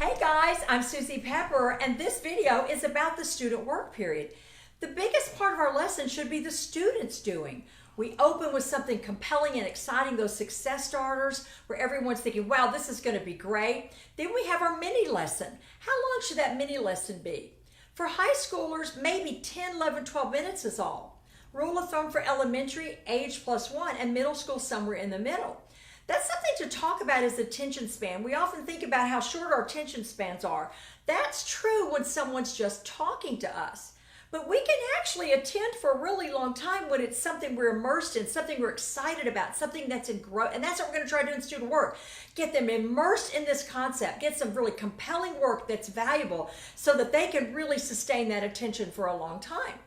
Hey guys, I'm Susie Pepper, and this video is about the student work period. The biggest part of our lesson should be the students doing. We open with something compelling and exciting, those success starters, where everyone's thinking, wow, this is going to be great. Then we have our mini lesson. How long should that mini lesson be? For high schoolers, maybe 10, 11, 12 minutes is all. Rule of thumb for elementary, age +1, and middle school somewhere in the middle. That's something to talk about is attention span. We often think about how short our attention spans are. That's true when someone's just talking to us. But we can actually attend for a really long time when it's something we're immersed in, something we're excited about, something that's in growth. And that's what we're going to try to do in student work. Get them immersed in this concept. Get some really compelling work that's valuable so that they can really sustain that attention for a long time.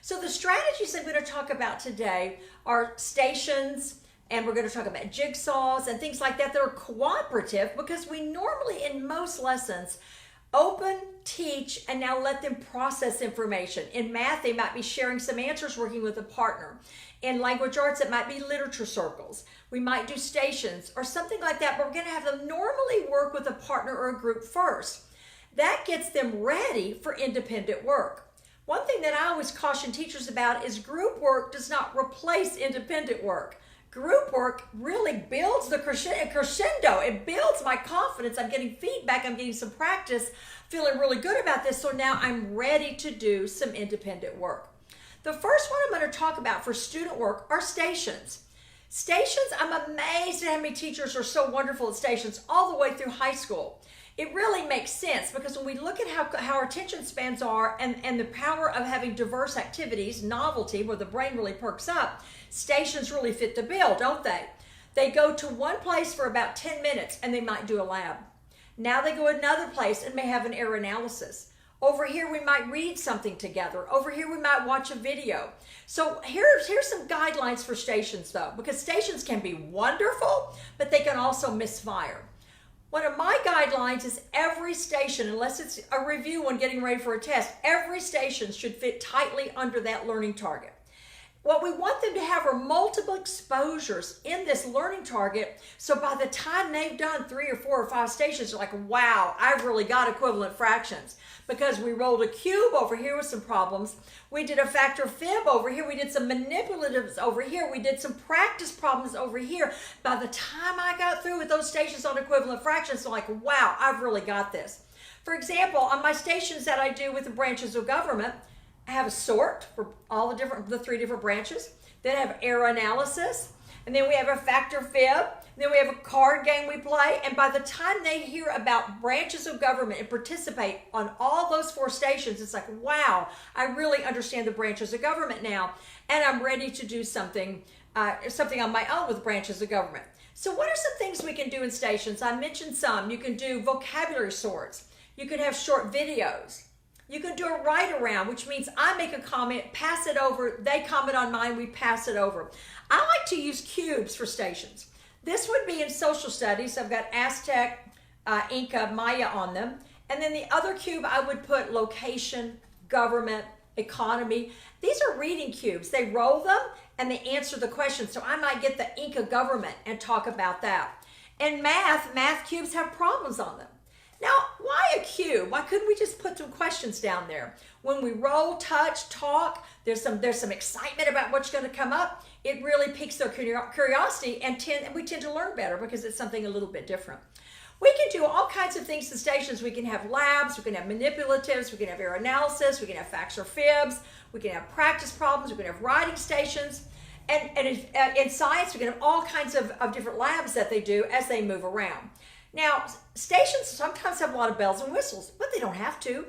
So the strategies I'm going to talk about today are stations, and we're going to talk about jigsaws and things like that that are cooperative, because we normally in most lessons open, teach, and now let them process information. In math, they might be sharing some answers, working with a partner. In language arts, it might be literature circles. We might do stations or something like that, but we're going to have them normally work with a partner or a group first. That gets them ready for independent work. One thing that I always caution teachers about is group work does not replace independent work. Group work really builds the crescendo. It builds my confidence. I'm getting feedback. I'm getting some practice, feeling really good about this. So now I'm ready to do some independent work. The first one I'm going to talk about for student work are stations. Stations, I'm amazed at how many teachers are so wonderful at stations all the way through high school. It really makes sense because when we look at how our attention spans are and the power of having diverse activities, novelty, where the brain really perks up, stations really fit the bill, don't they? They go to one place for about 10 minutes and they might do a lab. Now they go another place and may have an error analysis. Over here we might read something together. Over here we might watch a video. So here's some guidelines for stations though, because stations can be wonderful, but they can also misfire. One of my guidelines is every station, unless it's a review when getting ready for a test, every station should fit tightly under that learning target. What we want them to have are multiple exposures in this learning target, so by the time they've done 3 or 4 or 5 stations, they're like, wow, I've really got equivalent fractions. Because we rolled a cube over here with some problems, we did a factor fib over here, we did some manipulatives over here, we did some practice problems over here. By the time I got through with those stations on equivalent fractions, I'm like, wow, I've really got this. For example, on my stations that I do with the branches of government, I have a sort for all the 3 different branches. Then I have error analysis. And then we have a factor fib. Then we have a card game we play. And by the time they hear about branches of government and participate on all those 4 stations, it's like, wow, I really understand the branches of government now. And I'm ready to do something on my own with branches of government. So what are some things we can do in stations? I mentioned some. You can do vocabulary sorts. You can have short videos. You can do a write around, which means I make a comment, pass it over, they comment on mine, we pass it over. I like to use cubes for stations. This would be in social studies. I've got Aztec, Inca, Maya on them. And then the other cube, I would put location, government, economy. These are reading cubes. They roll them and they answer the question. So I might get the Inca government and talk about that. And math cubes have problems on them. Now, why a cube? Why couldn't we just put some questions down there? When we roll, touch, talk, there's some excitement about what's going to come up. It really piques their curiosity, and we tend to learn better because it's something a little bit different. We can do all kinds of things in stations. We can have labs, we can have manipulatives, we can have error analysis, we can have facts or fibs, we can have practice problems, we can have writing stations. And in science, we can have all kinds of different labs that they do as they move around. Now, stations sometimes have a lot of bells and whistles, but they don't have to.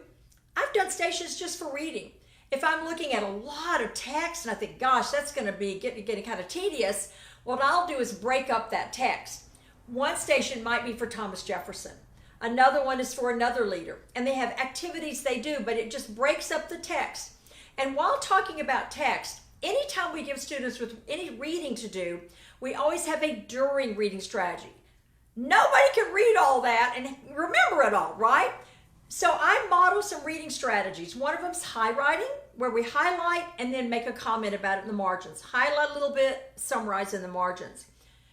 I've done stations just for reading. If I'm looking at a lot of text and I think, gosh, that's going to be getting kind of tedious, what I'll do is break up that text. One station might be for Thomas Jefferson. Another one is for another leader. And they have activities they do, but it just breaks up the text. And while talking about text, anytime we give students with any reading to do, we always have a during reading strategy. Nobody can read all that and remember it all, right? So I model some reading strategies. One of them is highlighting, where we highlight and then make a comment about it in the margins. Highlight a little bit, summarize in the margins.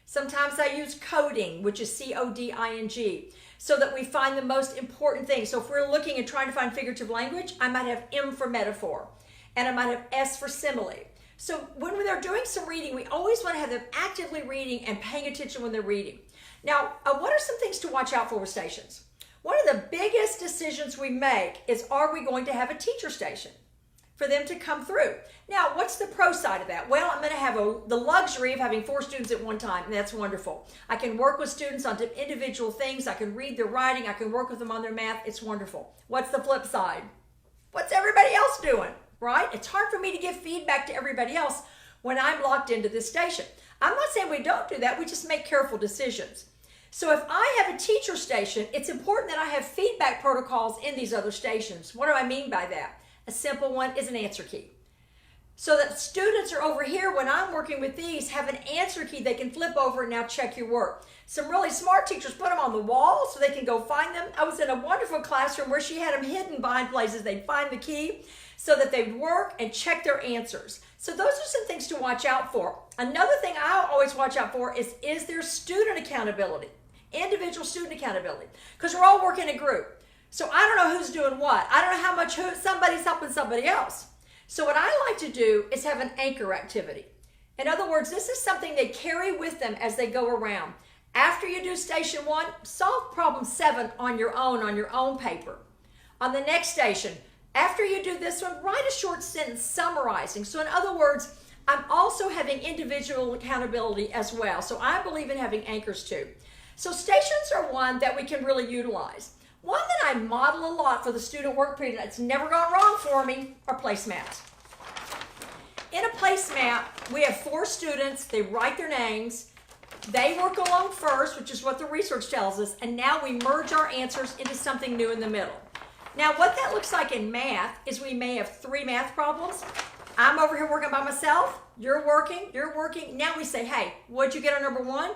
Sometimes I use coding, which is coding, so that we find the most important things. So if we're looking and trying to find figurative language, I might have M for metaphor, and I might have S for simile. So when they're doing some reading, we always want to have them actively reading and paying attention when they're reading. Now, what are some things to watch out for with stations? One of the biggest decisions we make is, are we going to have a teacher station for them to come through? Now, what's the pro side of that? Well, I'm going to have the luxury of having 4 students at one time, and that's wonderful. I can work with students on individual things. I can read their writing. I can work with them on their math. It's wonderful. What's the flip side? What's everybody else doing, right? It's hard for me to give feedback to everybody else when I'm locked into this station. I'm not saying we don't do that. We just make careful decisions. So if I have a teacher station, it's important that I have feedback protocols in these other stations. What do I mean by that? A simple one is an answer key. So that students are over here when I'm working with these have an answer key they can flip over and now check your work. Some really smart teachers put them on the wall so they can go find them. I was in a wonderful classroom where she had them hidden behind places. They'd find the key so that they'd work and check their answers. So those are some things to watch out for. Another thing I always watch out for is there student accountability, individual student accountability, because we're all working in a group. So I don't know who's doing what. I don't know how much somebody's helping somebody else. So what I like to do is have an anchor activity. In other words, this is something they carry with them as they go around. After you do station 1, solve problem 7 on your own paper. On the next station, after you do this one, write a short sentence summarizing. So in other words, I'm also having individual accountability as well. So I believe in having anchors too. So stations are one that we can really utilize. One that I model a lot for the student work period that's never gone wrong for me are placemats. In a placemat, we have 4 students. They write their names. They work along first, which is what the research tells us, and now we merge our answers into something new in the middle. Now, what that looks like in math is we may have 3 math problems. I'm over here working by myself. You're working. Now we say, hey, what'd you get on number 1?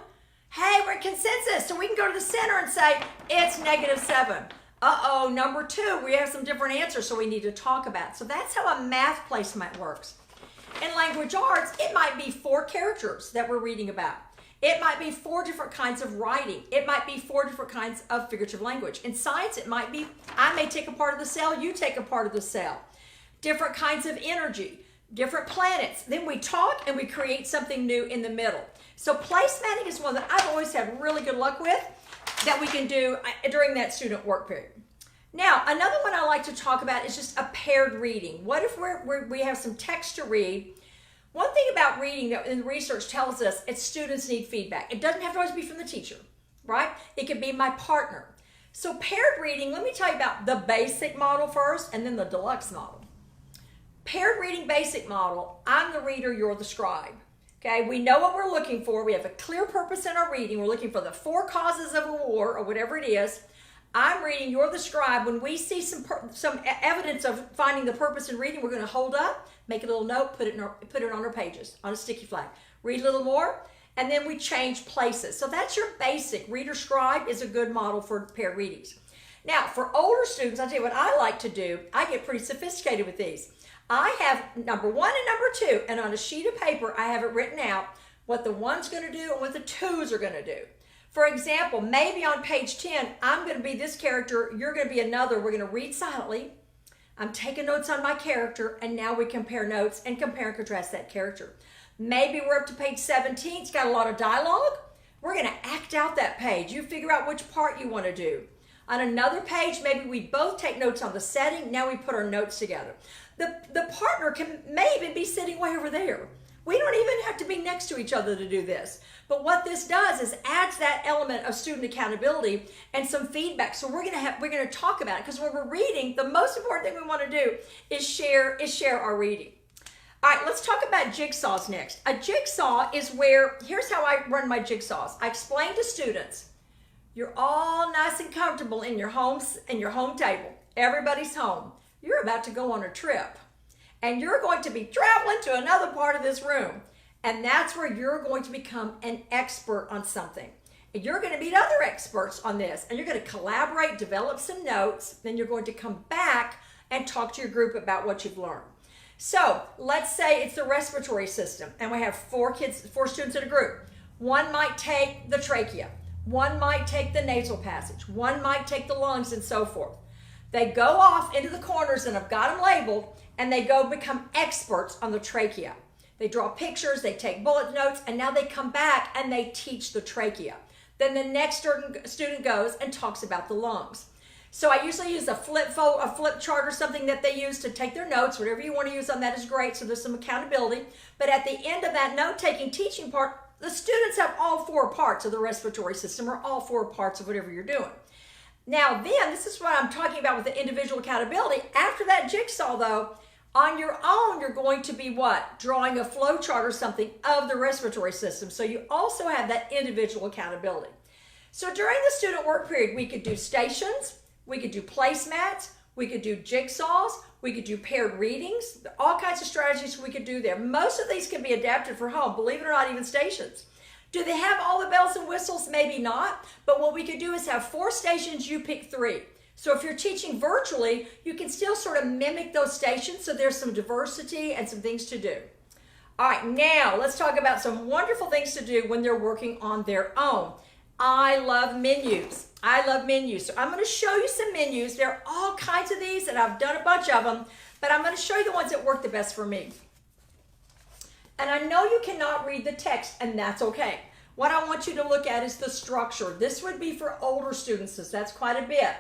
Hey, we're in consensus, so we can go to the center and say, it's -7. Uh-oh, number 2, we have some different answers, so we need to talk about it. So that's how a math placement works. In language arts, it might be 4 characters that we're reading about. It might be 4 different kinds of writing. It might be 4 different kinds of figurative language. In science, it might be, I may take a part of the cell, you take a part of the cell. Different kinds of energy, different planets. Then we talk and we create something new in the middle. So placematting is one that I've always had really good luck with that we can do during that student work period. Now, another one I like to talk about is just a paired reading. What if we have some text to read? One thing about reading that in research tells us is students need feedback. It doesn't have to always be from the teacher, right? It could be my partner. So paired reading, let me tell you about the basic model first and then the deluxe model. Paired reading basic model, I'm the reader, you're the scribe. Okay, we know what we're looking for. We have a clear purpose in our reading. We're looking for the 4 causes of a war or whatever it is. I'm reading, you're the scribe. When we see some evidence of finding the purpose in reading, we're going to hold up, make a little note, put it on our pages, on a sticky flag. Read a little more, and then we change places. So that's your basic. Reader scribe is a good model for paired readings. Now, for older students, I'll tell you what I like to do. I get pretty sophisticated with these. I have number 1 and number 2, and on a sheet of paper, I have it written out what the 1's going to do and what the 2's are going to do. For example, maybe on page 10, I'm going to be this character, you're going to be another. We're going to read silently. I'm taking notes on my character, and now we compare notes and compare and contrast that character. Maybe we're up to page 17. It's got a lot of dialogue. We're going to act out that page. You figure out which part you want to do. On another page, maybe we both take notes on the setting. Now we put our notes together. The partner may even be sitting way over there. We don't even have to be next to each other to do this. But what this does is adds that element of student accountability and some feedback. So we're going to talk about it, because when we're reading, the most important thing we want to do is share our reading. All right, let's talk about jigsaws next. A jigsaw is here's how I run my jigsaws. I explain to students, you're all nice and comfortable in your homes and your home table. Everybody's home. You're about to go on a trip, and you're going to be traveling to another part of this room, and that's where you're going to become an expert on something. And you're going to meet other experts on this, and you're going to collaborate, develop some notes, then you're going to come back and talk to your group about what you've learned. So let's say it's the respiratory system, and we have 4 students in a group. One might take the trachea. One might take the nasal passage. One might take the lungs and so forth. They go off into the corners and I've got them labeled and they go become experts on the trachea. They draw pictures, they take bullet notes, and now they come back and they teach the trachea. Then the next student goes and talks about the lungs. So I usually use a flip chart or something that they use to take their notes. Whatever you want to use on that is great, so there's some accountability. But at the end of that note-taking teaching part, the students have all four parts of the respiratory system or all four parts of whatever you're doing. Now then, this is what I'm talking about with the individual accountability. After that jigsaw though, on your own, you're going to be what? Drawing a flow chart or something of the respiratory system. So you also have that individual accountability. So during the student work period, we could do stations, we could do placemats, we could do jigsaws, we could do paired readings, all kinds of strategies we could do there. Most of these can be adapted for home, believe it or not, even stations. Do they have all the bells and whistles? Maybe not, but what we could do is have 4 stations, you pick 3. So if you're teaching virtually, you can still sort of mimic those stations, so there's some diversity and some things to do. All right, now let's talk about some wonderful things to do when they're working on their own. I love menus. I love menus. So I'm going to show you some menus. There are all kinds of these, and I've done a bunch of them, but I'm going to show you the ones that work the best for me. And I know you cannot read the text, and that's okay. What I want you to look at is the structure. This would be for older students, since that's quite a bit.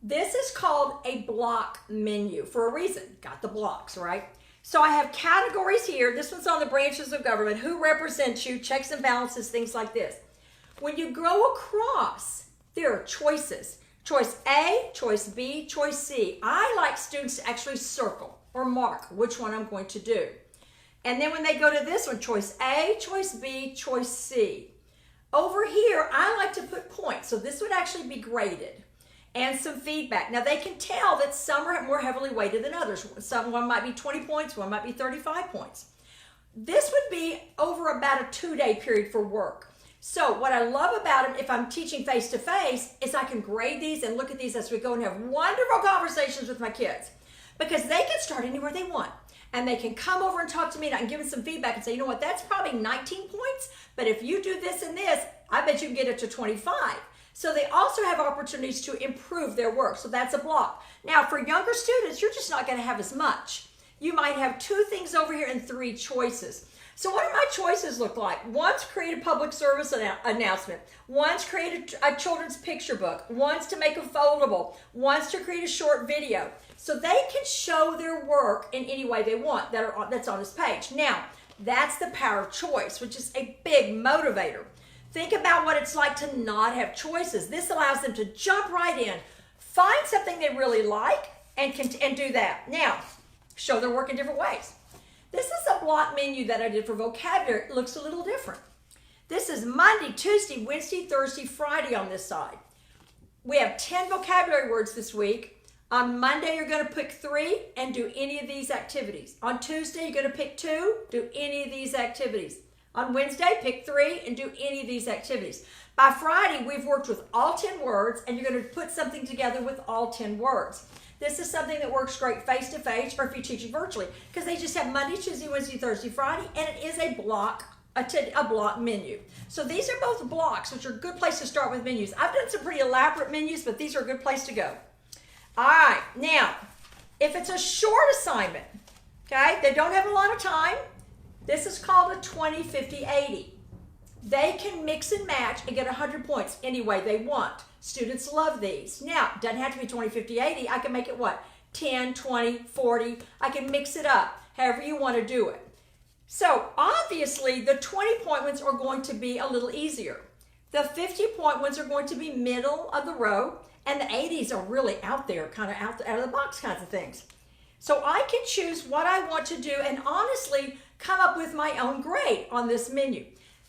This is called a block menu for a reason. Got the blocks, right? So I have categories here. This one's on the branches of government. Who represents you? Checks and balances, things like this. When you go across, there are choices. Choice A, choice B, choice C. I like students to actually circle or mark which one I'm going to do. And then when they go to this one, choice A, choice B, choice C. Over here, I like to put points. So this would actually be graded. And some feedback. Now they can tell that some are more heavily weighted than others. One might be 20 points, one might be 35 points. This would be over about a 2-day period for work. So what I love about it, if I'm teaching face-to-face, is I can grade these and look at these as we go and have wonderful conversations with my kids. Because they can start anywhere they want. And they can come over and talk to me and I can give them some feedback and say, you know what, that's probably 19 points, but if you do this and this, I bet you can get it to 25. So they also have opportunities to improve their work. So that's a block. Now for younger students, you're just not going to have as much. You might have 2 things over here and 3 choices. So what do my choices look like? One's create a public service announcement. One's create a children's picture book. One's to make a foldable. One's to create a short video. So they can show their work in any way they want that's on this page. Now, that's the power of choice, which is a big motivator. Think about what it's like to not have choices. This allows them to jump right in, find something they really like, and do that. Now, show their work in different ways. This is a block menu that I did for vocabulary. It looks a little different. This is Monday, Tuesday, Wednesday, Thursday, Friday on this side. We have 10 vocabulary words this week. On Monday, you're going to pick 3 and do any of these activities. On Tuesday, you're going to pick 2, do any of these activities. On Wednesday, pick 3 and do any of these activities. By Friday, we've worked with all 10 words, and you're going to put something together with all 10 words. This is something that works great face-to-face or if you're teaching virtually, because they just have Monday, Tuesday, Wednesday, Thursday, Friday, and it is a block menu. So these are both blocks, which are a good place to start with menus. I've done some pretty elaborate menus, but these are a good place to go. All right, now, if it's a short assignment, okay, they don't have a lot of time, this is called a 20, 50, 80. They can mix and match and get 100 points any way they want. Students love these. Now, it doesn't have to be 20, 50, 80. I can make it what? 10, 20, 40. I can mix it up however you want to do it. So obviously the 20-point ones are going to be a little easier. The 50-point ones are going to be middle of the row, and the 80s are really out there, kind of out of the box kinds of things. So I can choose what I want to do and honestly come up with my own grade on this menu.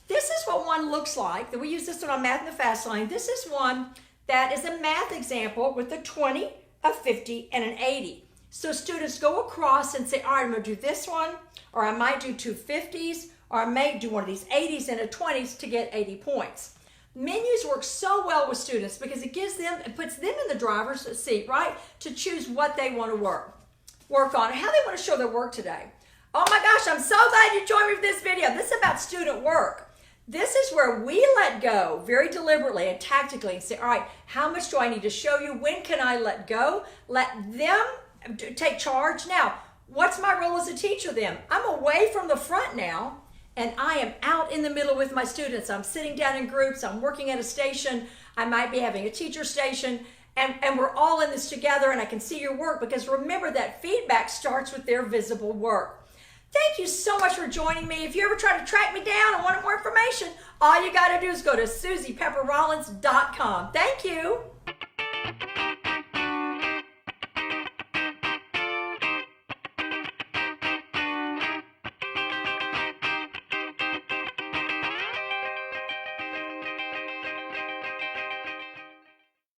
This is what one looks like. We use this one on Math in the Fast Lane. This is one that is a math example with a 20, a 50, and an 80. So students go across and say, all right, I'm going to do this one, or I might do 2 50s, or I may do one of these 80s and a 20s to get 80 points. Menus work so well with students because it puts them in the driver's seat, right, to choose what they want to work on, and how they want to show their work today. Oh my gosh, I'm so glad you joined me for this video. This is about student work. This is where we let go very deliberately and tactically and say, all right, how much do I need to show you? When can I let go? Let them take charge. Now, what's my role as a teacher then? I'm away from the front now, and I am out in the middle with my students. I'm sitting down in groups. I'm working at a station. I might be having a teacher station, and we're all in this together, and I can see your work, because remember that feedback starts with their visible work. Thank you so much for joining me. If you ever try to track me down and want more information, all you got to do is go to SusiePepperRollins.com. Thank you.